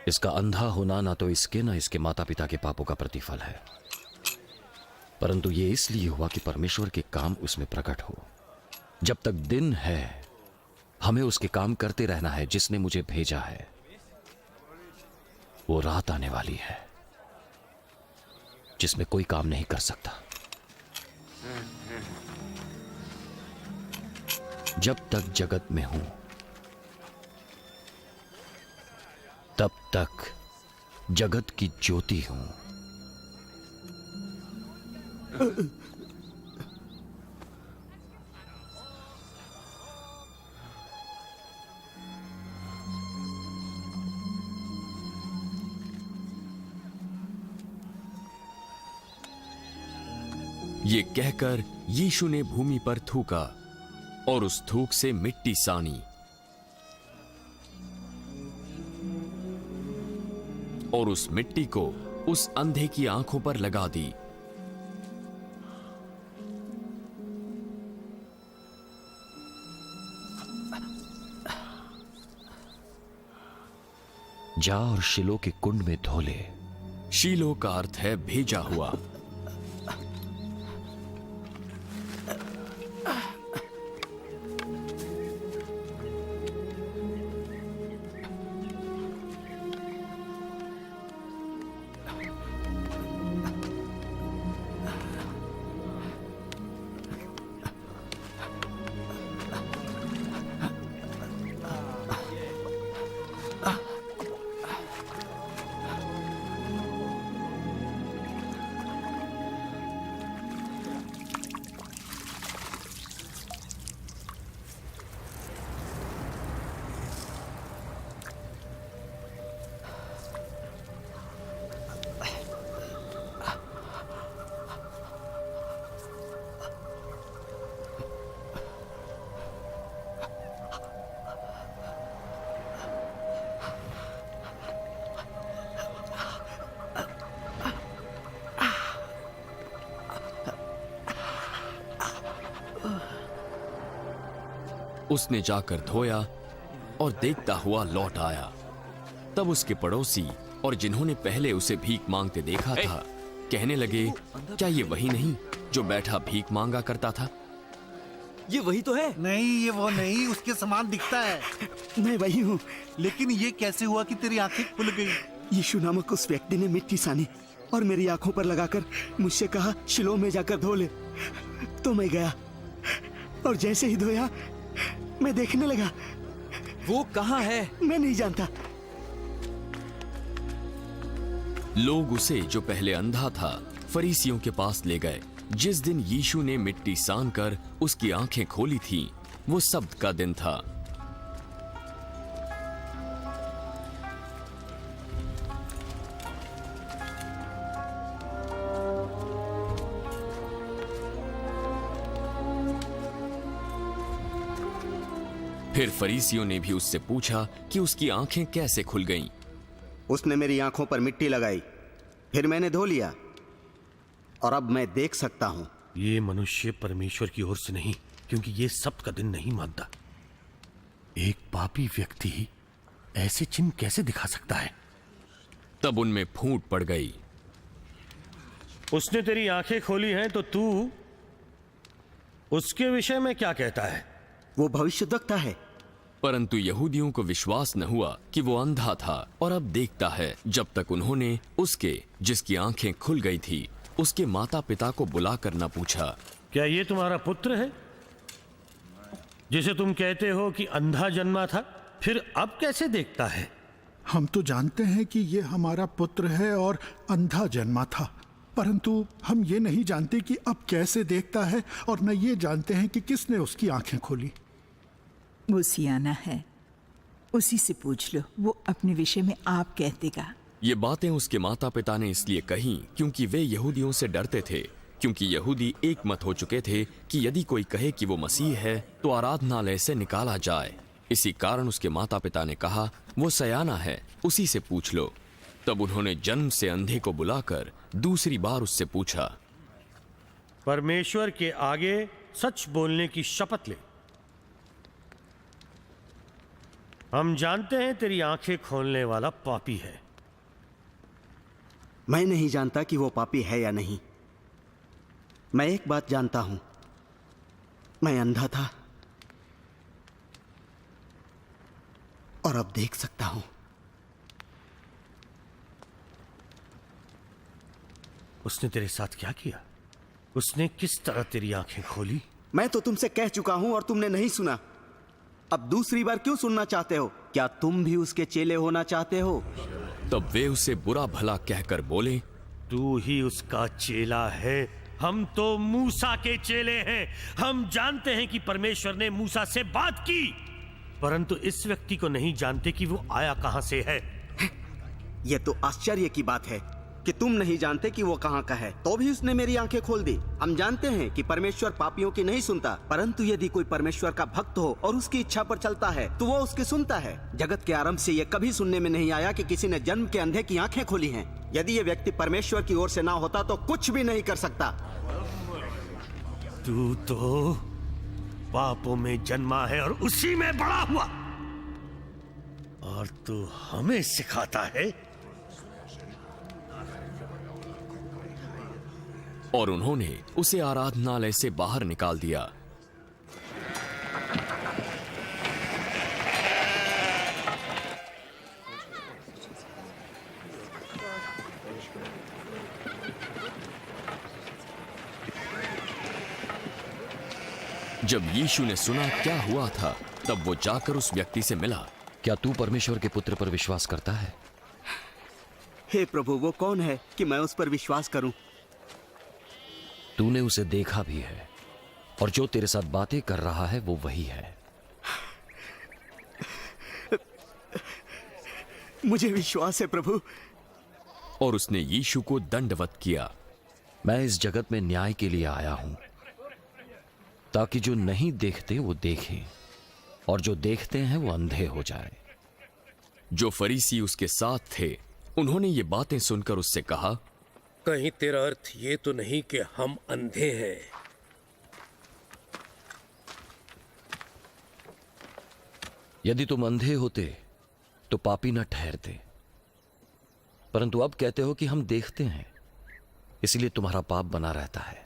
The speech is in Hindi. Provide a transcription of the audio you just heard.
इसका अंधा होना ना तो इसके ना इसके माता पिता के पापों का प्रतिफल है, परंतु ये इसलिए हुआ कि परमेश्वर के काम उसमें प्रकट हो। जब तक दिन है हमें उसके काम करते रहना है जिसने मुझे भेजा है। वो रात आने वाली है जिसमें कोई काम नहीं कर सकता। जब तक जगत में हूं तब तक जगत की ज्योति हूं। ये कहकर यीशु ने भूमि पर थूका और उस थूक से मिट्टी सानी और उस मिट्टी को उस अंधे की आंखों पर लगा दी। जा और शिलो के कुंड में धो ले। शीलो का अर्थ है भेजा हुआ। उसने जाकर धोया और देखता हुआ लौट आया। तब उसके पड़ोसी और जिन्होंने पहले उसे भीख मांगते देखा था कहने लगे, क्या ये वही नहीं जो बैठा भीख मांगा करता था? ये वही तो है। नहीं, ये वो नहीं, उसके समान दिखता है। मैं वही हूँ। लेकिन ये कैसे हुआ कि तेरी आंखें खुल गई? यीशु नामक उस व्यक्ति ने मिट्टी सानी और मेरी आंखों पर लगाकर मुझसे कहा, शिलो में जाकर धो ले। तो मैं गया और जैसे ही धोया मैं देखने लगा। वो कहाँ है? मैं नहीं जानता। लोग उसे, जो पहले अंधा था, फरीसियों के पास ले गए। जिस दिन यीशु ने मिट्टी सान कर उसकी आंखें खोली थी, वो सब्त का दिन था। फिर फरीसियों ने भी उससे पूछा कि उसकी आंखें कैसे खुल गईं। उसने मेरी आंखों पर मिट्टी लगाई, फिर मैंने धो लिया और अब मैं देख सकता हूं। ये मनुष्य परमेश्वर की ओर से नहीं, क्योंकि ये सब्त का दिन नहीं मानता। एक पापी व्यक्ति ऐसे चिन्ह कैसे दिखा सकता है? तब उनमें फूट पड़ गई। उसने तेरी आंखें खोली हैं तो तू उसके विषय में क्या कहता है? वो भविष्यद्वक्ता है। परंतु यहूदियों को विश्वास न हुआ कि वो अंधा था और अब देखता है, जब तक उन्होंने उसके, जिसकी आंखें खुल गई थी, उसके माता पिता को बुलाकर न पूछा, क्या ये तुम्हारा पुत्र है जिसे तुम कहते हो कि अंधा जन्मा था? फिर अब कैसे देखता है? हम तो जानते हैं कि ये हमारा पुत्र है और अंधा जन्मा था, परंतु हम ये नहीं जानते कि अब कैसे देखता है, और न ये जानते हैं कि किसने उसकी आंखें खोली। वो सियाना है, उसी से पूछ लो, वो अपने विषय में आप कह देगा। ये बातें उसके माता पिता ने इसलिए कही क्योंकि वे यहूदियों से डरते थे, क्योंकि यहूदी एक मत हो चुके थे कि यदि कोई कहे कि वो मसीह है तो आराधनालय से निकाला जाए। इसी कारण उसके माता पिता ने कहा, वो सयाना है, उसी से पूछ लो। तब उन्होंने जन्म से अंधे को बुलाकर दूसरी बार उससे पूछा, परमेश्वर के आगे सच बोलने की शपथ ले हम जानते हैं तेरी आंखें खोलने वाला पापी है। मैं नहीं जानता कि वो पापी है या नहीं। मैं एक बात जानता हूं, मैं अंधा था और अब देख सकता हूं। उसने तेरे साथ क्या किया? उसने किस तरह तेरी आंखें खोली? मैं तो तुमसे कह चुका हूं और तुमने नहीं सुना। अब दूसरी बार क्यों सुनना चाहते हो? क्या तुम भी उसके चेले होना चाहते हो? तब वे उसे बुरा भला कहकर बोले, तू ही उसका चेला है। हम तो मूसा के चेले हैं। हम जानते हैं कि परमेश्वर ने मूसा से बात की, परंतु इस व्यक्ति को नहीं जानते कि वो आया कहां से है। यह तो आश्चर्य की बात है कि तुम नहीं जानते कि वो कहां का है, तो भी उसने मेरी आंखें खोल दी। हम जानते हैं कि परमेश्वर पापियों की नहीं सुनता, परंतु यदि कोई परमेश्वर का भक्त हो और उसकी इच्छा पर चलता है तो वो उसकी सुनता है। जगत के आरंभ से यह कभी सुनने में नहीं आया कि किसी ने जन्म के अंधे की आंखें खोली हैं। यदि ये व्यक्ति परमेश्वर की ओर से ना होता तो कुछ भी नहीं कर सकता। तू तो पापों में जन्मा है और उसी में बड़ा हुआ, और तू हमें सिखाता है। और उन्होंने उसे आराधनालय से बाहर निकाल दिया। जब यीशु ने सुना क्या हुआ था, तब वो जाकर उस व्यक्ति से मिला। क्या तू परमेश्वर के पुत्र पर विश्वास करता है? हे प्रभु, वो कौन है कि मैं उस पर विश्वास करूं? तूने उसे देखा भी है और जो तेरे साथ बातें कर रहा है वो वही है। मुझे विश्वास है प्रभु। और उसने यीशु को दंडवत किया। मैं इस जगत में न्याय के लिए आया हूं, ताकि जो नहीं देखते वो देखें और जो देखते हैं वो अंधे हो जाए। जो फरीसी उसके साथ थे, उन्होंने ये बातें सुनकर उससे कहा, कहीं तेरा अर्थ ये तो नहीं कि हम अंधे हैं? यदि तुम अंधे होते तो पापी न ठहरते, परंतु अब कहते हो कि हम देखते हैं, इसलिए तुम्हारा पाप बना रहता है।